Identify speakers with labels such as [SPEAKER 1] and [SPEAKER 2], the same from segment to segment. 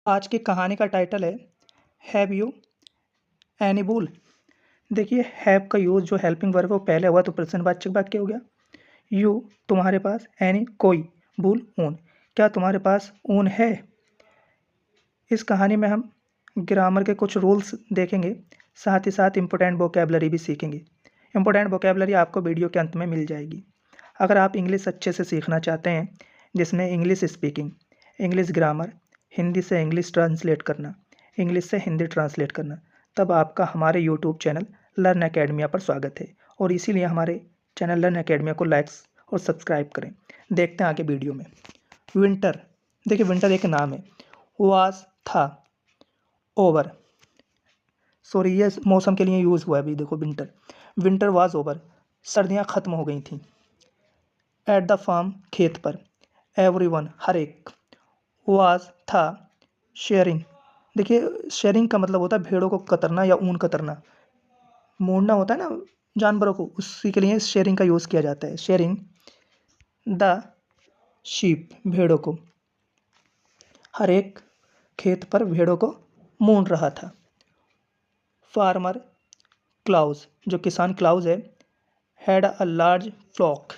[SPEAKER 1] आज की कहानी का टाइटल है हैव यू एनी बुल। देखिए, हैव का यूज़ जो हेल्पिंग वर्ब है वो पहले हुआ तो प्रश्नवाचक वाक्य हो गया। यू तुम्हारे पास, एनी कोई, बुल ऊन, क्या तुम्हारे पास ऊन है। इस कहानी में हम ग्रामर के कुछ रूल्स देखेंगे, साथ ही साथ इम्पोर्टेंट वोकेबलरी भी सीखेंगे। इम्पोर्टेंट वोकेबलरी आपको वीडियो के अंत में मिल जाएगी। अगर आप इंग्लिश अच्छे से सीखना चाहते हैं, जिसमें English speaking, English grammar, Hindi से इंग्लिश ट्रांसलेट करना, इंग्लिश से हिंदी ट्रांसलेट करना, तब आपका हमारे यूट्यूब चैनल लर्न एकेडमिया पर स्वागत है। और इसीलिए हमारे चैनल लर्न एकेडमिया को लाइक्स और सब्सक्राइब करें। देखते हैं आगे वीडियो में। विंटर, देखिए विंटर एक नाम है। वाज था, ओवर, सॉरी ये मौसम के लिए यूज़ हुआ है। अभी देखो विंटर, विंटर वाज ओवर, सर्दियाँ ख़त्म हो गई थीं। एट द फार्म, खेत पर। एवरीवन, हर एक। वाज था, शेयरिंग, देखिए शेयरिंग का मतलब होता है भेड़ों को कतरना या ऊन कतरना, मोड़ना होता है ना जानवरों को, उसी के लिए शेयरिंग का यूज़ किया जाता है। शेयरिंग द शीप, भेड़ों को। हर एक खेत पर भेड़ों को मोड़ रहा था। फार्मर क्लाउज, जो किसान क्लाउज है, हैड अ लार्ज फ्लॉक,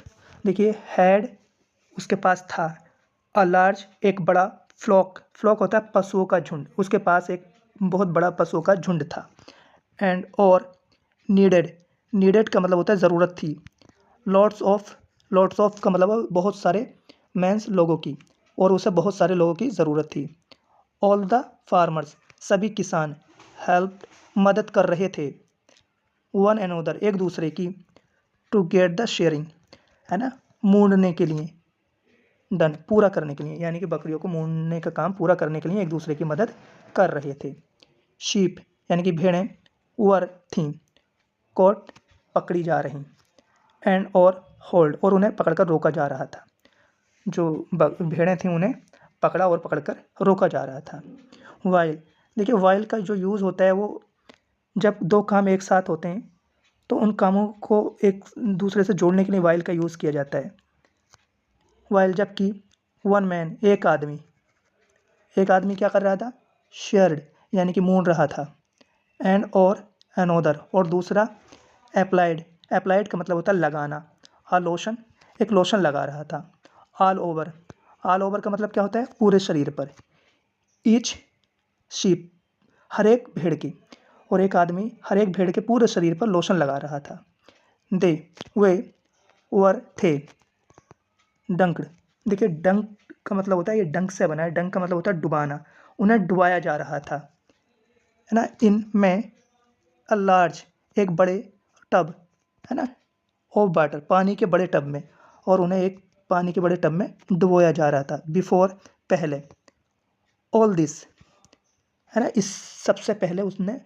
[SPEAKER 1] देखिए हैड उसके पास था, अ लार्ज एक बड़ा, फ्लॉक, फ्लॉक होता है पशुओं का झुंड, उसके पास एक बहुत बड़ा पशुओं का झुंड था। एंड और नीडेड, नीडेड का मतलब होता है ज़रूरत थी। लॉट्स ऑफ, लॉट्स ऑफ का मतलब बहुत सारे, मैंस लोगों की, और उसे बहुत सारे लोगों की ज़रूरत थी। ऑल द फार्मर्स, सभी किसान, हेल्प, मदद कर रहे थे। वन अनोदर, एक दूसरे की। टू गेट द शेयरिंग, है ना, मूंढने के लिए, डन, पूरा करने के लिए, यानी कि बकरियों को मूंढने का काम पूरा करने के लिए एक दूसरे की मदद कर रहे थे। शीप यानी कि भेड़ें, वर थीं, कॉट पकड़ी जा रहीं, एंड और होल्ड, और उन्हें पकड़कर रोका जा रहा था। जो भेड़ें थीं उन्हें पकड़ा और पकड़कर रोका जा रहा था। वाइल, देखिए वाइल का जो यूज़ होता है वो जब दो काम एक साथ होते हैं तो उन कामों को एक दूसरे से जोड़ने के लिए वाइल का यूज़ किया जाता है। वाइल, जबकि वन मैन, एक आदमी, एक आदमी क्या कर रहा था, शेयर्ड यानी कि मोड़ रहा था। एंड और अनोदर, और दूसरा अप्लाइड, अप्लाइड का मतलब होता है लगाना। आ लोशन, एक लोशन लगा रहा था। ऑल ओवर, ऑल ओवर का मतलब क्या होता है, पूरे शरीर पर। ईच शीप, हर एक भेड़ की, और एक आदमी हर एक भेड़ के पूरे शरीर पर लोशन लगा रहा था। दे, वे, वर थे, डंक्ड, देखिए डंक का मतलब होता है, ये डंक से बना है, डंक का मतलब होता है डुबाना, उन्हें डुबाया जा रहा था, है ना। इन में अ लार्ज, एक बड़े टब, है ना, ऑफ वाटर, पानी के बड़े टब में, और उन्हें एक पानी के बड़े टब में डुबोया जा रहा था। बिफोर, पहले। ऑल दिस, है ना, इस सबसे पहले उसने,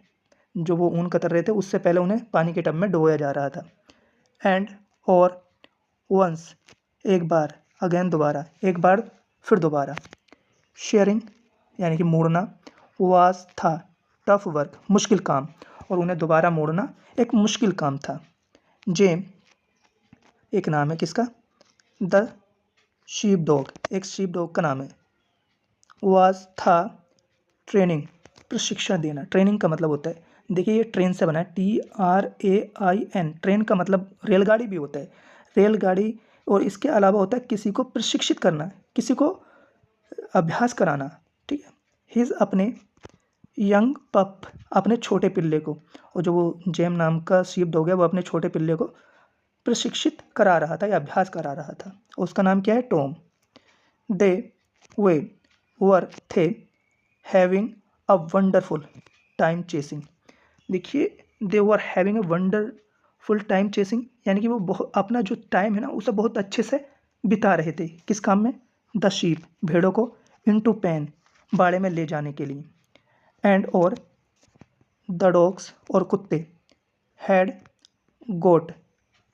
[SPEAKER 1] जो वो ऊन कतर रहे थे उससे पहले उन्हें पानी के टब में डुबोया जा रहा था। एंड और वंस, एक बार, अगेन दोबारा, एक बार फिर दोबारा। शेयरिंग यानी कि मोड़ना, वाज था, टफ वर्क, मुश्किल काम, और उन्हें दोबारा मोड़ना एक मुश्किल काम था। जेम, एक नाम है किसका, द शीप डॉग, एक शीप डॉग का नाम है। वाज था, ट्रेनिंग, प्रशिक्षण देना, ट्रेनिंग का मतलब होता है, देखिए ये ट्रेन से बना है, TRAIN, ट्रेन का मतलब रेलगाड़ी भी होता है, रेलगाड़ी, और इसके अलावा होता है किसी को प्रशिक्षित करना, किसी को अभ्यास कराना, ठीक है। हिज, अपने, यंग पप, अपने छोटे पिल्ले को, और जो वो जेम नाम का शीप डॉग है वो अपने छोटे पिल्ले को प्रशिक्षित करा रहा था या अभ्यास करा रहा था। उसका नाम क्या है, टॉम। दे, वे, वर थे, having a wonderful time chasing, देखिए they were having a wonderful time chasing, यानी कि वो बहुत अपना जो टाइम है ना उसे बहुत अच्छे से बिता रहे थे, किस काम में, द शीप, भेड़ों को, इनटू पेन, बाड़े में ले जाने के लिए। एंड और द डॉग्स, और कुत्ते, हैड गोट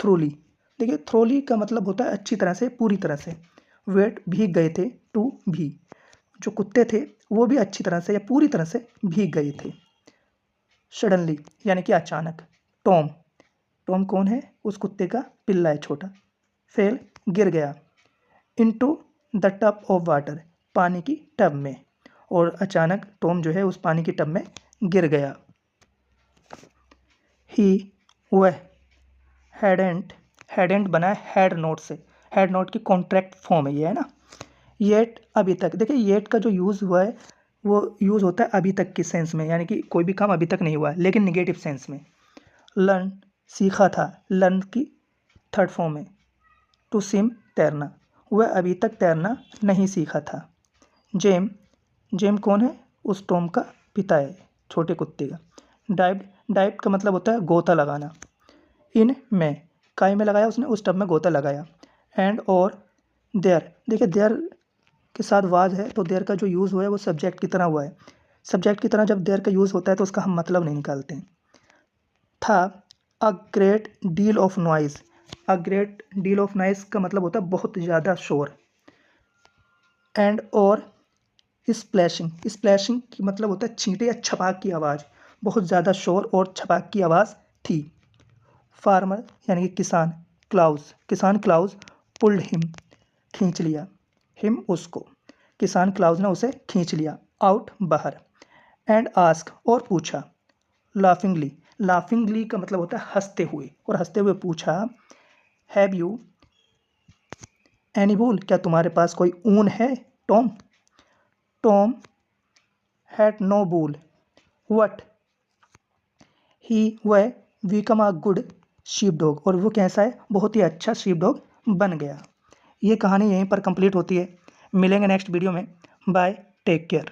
[SPEAKER 1] थ्रूली, देखिए थ्रोली का मतलब होता है अच्छी तरह से, पूरी तरह से। वेट, भीग गए थे, टू भी, जो कुत्ते थे वो भी अच्छी तरह से या पूरी तरह से भीग गए थे। सडनली यानी कि अचानक। टॉम, टॉम कौन है, उस कुत्ते का पिल्ला है छोटा। फेल, गिर गया। Into the tub of water, पानी की टब में। और अचानक टॉम जो है उस पानी की टब में गिर गया। ही वह हैडेंट बना है हैड नोट से, हैड नोट की कॉन्ट्रैक्ट फॉर्म है ये, है ना। येट अभी तक, देखिए येट का जो यूज़ हुआ है वो यूज़ होता है अभी तक की सेंस में, यानी कि कोई भी काम अभी तक नहीं हुआ है, लेकिन निगेटिव सेंस में। लर्न सीखा था, लर्न की थर्ड फॉर्म है। टू स्विम तैरना, वह अभी तक तैरना नहीं सीखा था। जेम कौन है, उस टॉम का पिता है, छोटे कुत्ते का। डाइव का मतलब होता है गोता लगाना। इन में काई में लगाया उसने, उस टब में गोता लगाया। एंड और देयर, देखिए देयर के साथ वाज है तो देयर का जो यूज़ हुआ है वो सब्जेक्ट की तरह हुआ है। सब्जेक्ट की तरह जब देयर का यूज़ होता है तो उसका हम मतलब नहीं निकालते हैं। था a great deal of noise, a great deal of noise का मतलब होता है बहुत ज़्यादा शोर। एंड और स्प्लैशिंग की मतलब होता है छींटे या छपाक की आवाज़, बहुत ज़्यादा शोर और छपाक की आवाज़ थी। फार्मर यानी कि किसान क्लाउज पुल्ड हिम, खींच लिया, हिम उसको, किसान क्लाउज ने उसे खींच लिया, आउट बाहर। एंड आस्क और पूछा, लाफिंगली का मतलब होता है हंसते हुए, और हंसते हुए पूछा, हैव यू एनी वूल, क्या तुम्हारे पास कोई ऊन है Tom. Tom had no wool, but he वह become a good sheep dog, और वो कैसा है, बहुत ही अच्छा शीप डॉग बन गया। ये कहानी यहीं पर कंप्लीट होती है। मिलेंगे नेक्स्ट वीडियो में। Bye, take care.